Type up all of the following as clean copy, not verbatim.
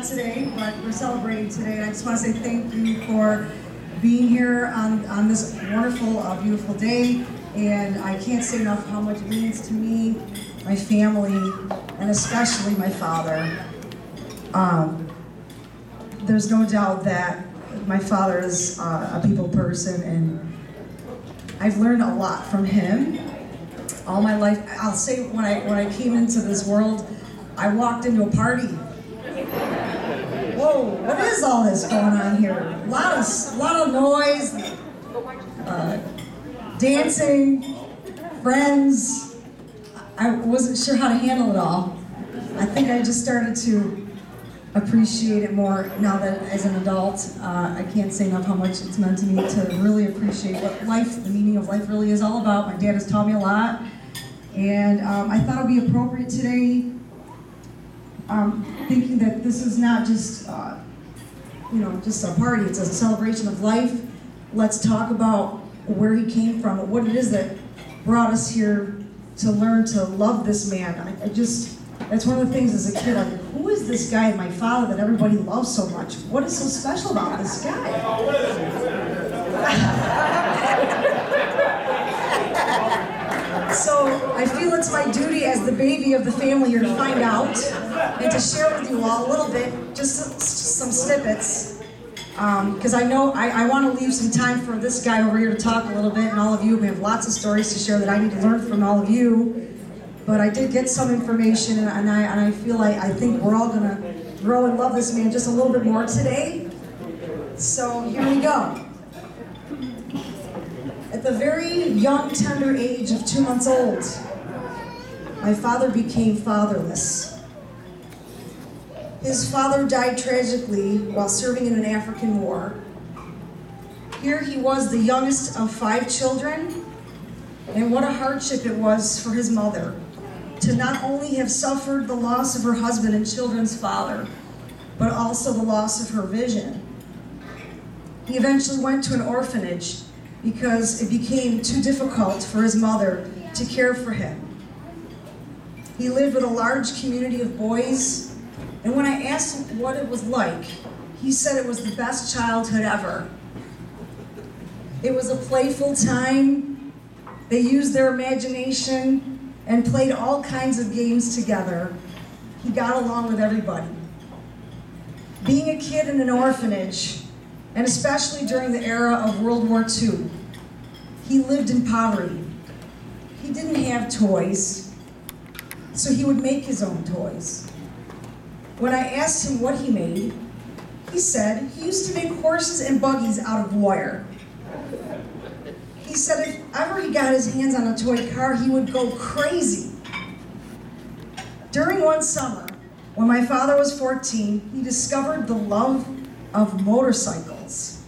not today, but we're celebrating today. And I just want to say thank you for being here on this wonderful, beautiful day. And I can't say enough how much it means to me, my family, and especially my father. There's no doubt that my father is a people person, and I've learned a lot from him all my life. I'll say when I came into this world, I walked into a party. Whoa, what is all this going on here? A lot of noise, dancing, friends. I wasn't sure how to handle it all. I think I just started to appreciate it more now that as an adult. I can't say enough how much it's meant to me to really appreciate what life, the meaning of life really is all about. My dad has taught me a lot. And I thought it would be appropriate today, thinking that this is not just, just a party, it's a celebration of life. Let's talk about where he came from, what it is that brought us here to learn to love this man. That's one of the things as a kid, I'm like, who is this guy, my father, that everybody loves so much? What is so special about this guy? So I feel it's my duty as the baby of the family here to find out and to share with you all a little bit, just some snippets, because I know I want to leave some time for this guy over here to talk a little bit, and all of you. We have lots of stories to share that I need to learn from all of you. But I did get some information, and I feel I think we're all going to grow and love this man just a little bit more today. So here we go. At the very young, tender age of 2 months old, my father became fatherless. His father died tragically while serving in an African war. Here he was, the youngest of 5 children, and what a hardship it was for his mother to not only have suffered the loss of her husband and children's father, but also the loss of her vision. He eventually went to an orphanage because it became too difficult for his mother to care for him. He lived with a large community of boys, and when I asked him what it was like, he said it was the best childhood ever. It was a playful time. They used their imagination and played all kinds of games together. He got along with everybody. Being a kid in an orphanage, and especially during the era of World War II, he lived in poverty. He didn't have toys, so he would make his own toys. When I asked him what he made, he said he used to make horses and buggies out of wire. He said if ever he got his hands on a toy car, he would go crazy. During one summer, when my father was 14, he discovered the love of motorcycles.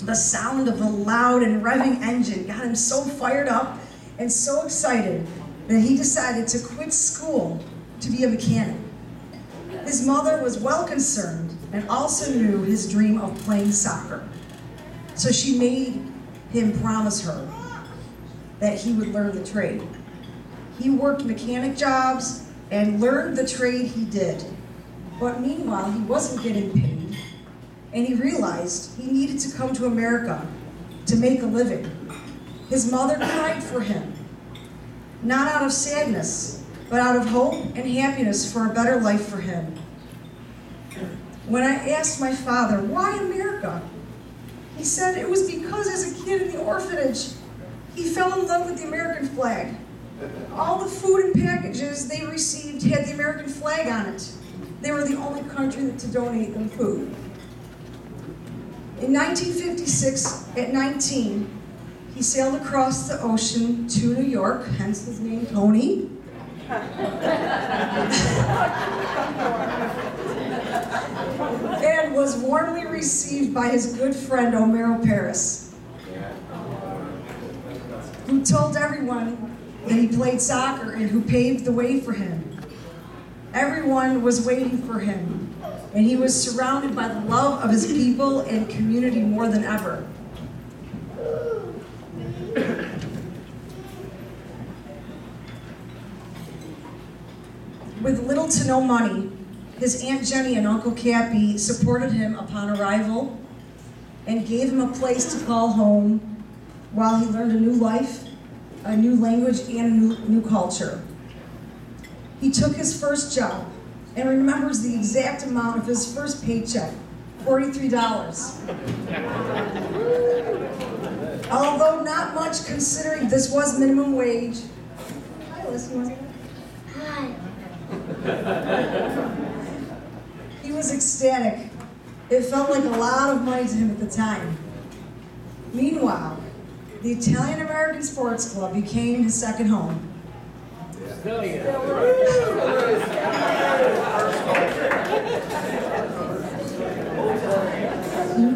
The sound of the loud and revving engine got him so fired up and so excited that he decided to quit school to be a mechanic. His mother was well concerned and also knew his dream of playing soccer. So she made him promise her that he would learn the trade. He worked mechanic jobs and learned the trade he did. But meanwhile, he wasn't getting paid, and he realized he needed to come to America to make a living. His mother cried for him, not out of sadness, but out of hope and happiness for a better life for him. When I asked my father, why America? He said it was because as a kid in the orphanage, he fell in love with the American flag. All the food and packages they received had the American flag on it. They were the only country to donate them food. In 1956, at 19, he sailed across the ocean to New York, hence his name, Tony. And was warmly received by his good friend, Omero Paris, who told everyone that he played soccer and who paved the way for him. Everyone was waiting for him, and he was surrounded by the love of his people and community more than ever. With little to no money, His Aunt Jenny and Uncle Cappy supported him upon arrival and gave him a place to call home while he learned a new life, a new language, and a new culture. He took his first job and remembers the exact amount of his first paycheck, $43. Although not much considering this was minimum wage. Hi, Alyssa. Hi. He was ecstatic. It felt like a lot of money to him at the time. Meanwhile, the Italian American Sports Club became his second home.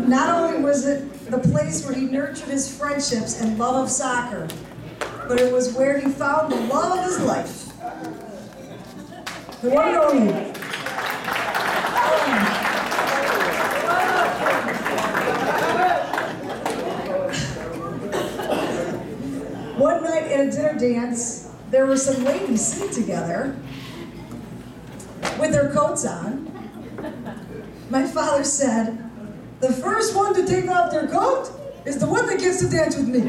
Not only was it the place where he nurtured his friendships and love of soccer, but it was where he found the love of his life. The one and only. One night at a dinner dance, there were some ladies sitting together with their coats on. My father said, "The first one to take off their coat is the one that gets to dance with me."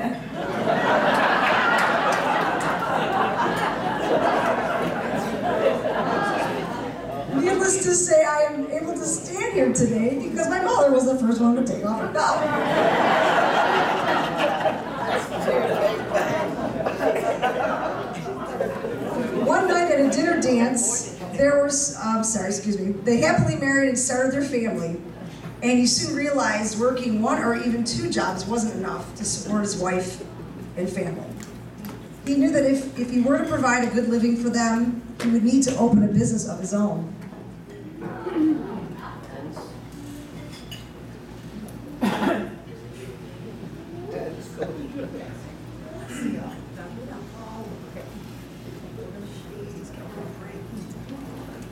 Needless to say, I am able to stand here today because my mother was the first one to take off her coat. One night at a dinner dance, they happily married and started their family. And he soon realized working one or even two jobs wasn't enough to support his wife and family. He knew that if he were to provide a good living for them, he would need to open a business of his own.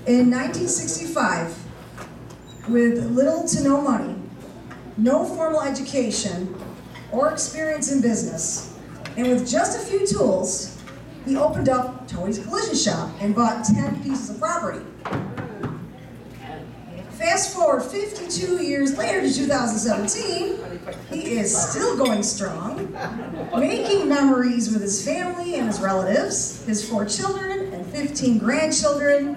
In 1965, with little to no money, no formal education or experience in business, and with just a few tools, he opened up Tony's Collision Shop and bought 10 pieces of property. Fast forward 52 years later to 2017, he is still going strong, making memories with his family and his relatives, his 4 children and 15 grandchildren,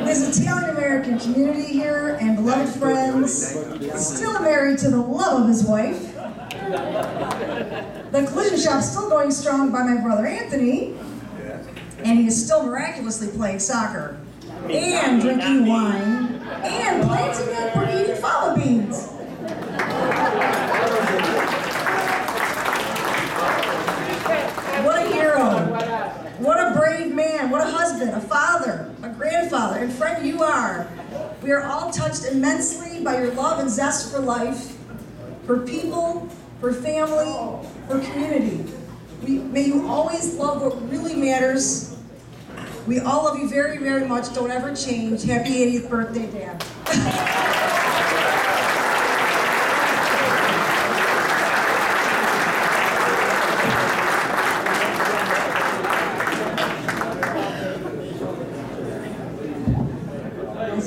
his Italian-American community here and beloved friends, still married to the love of his wife. The Collision Shop's still going strong by my brother Anthony, and he is still miraculously playing soccer, and drinking wine, and planting and eating fava beans. What a hero. What a brave man, what a husband, a father, a grandfather, and friend you are. We are all touched immensely by your love and zest for life, for people, for family, for community. May you always love what really matters. We all love you very, very much. Don't ever change. Happy 80th birthday, Dad.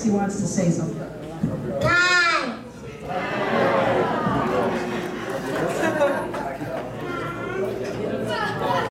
He wants to say something.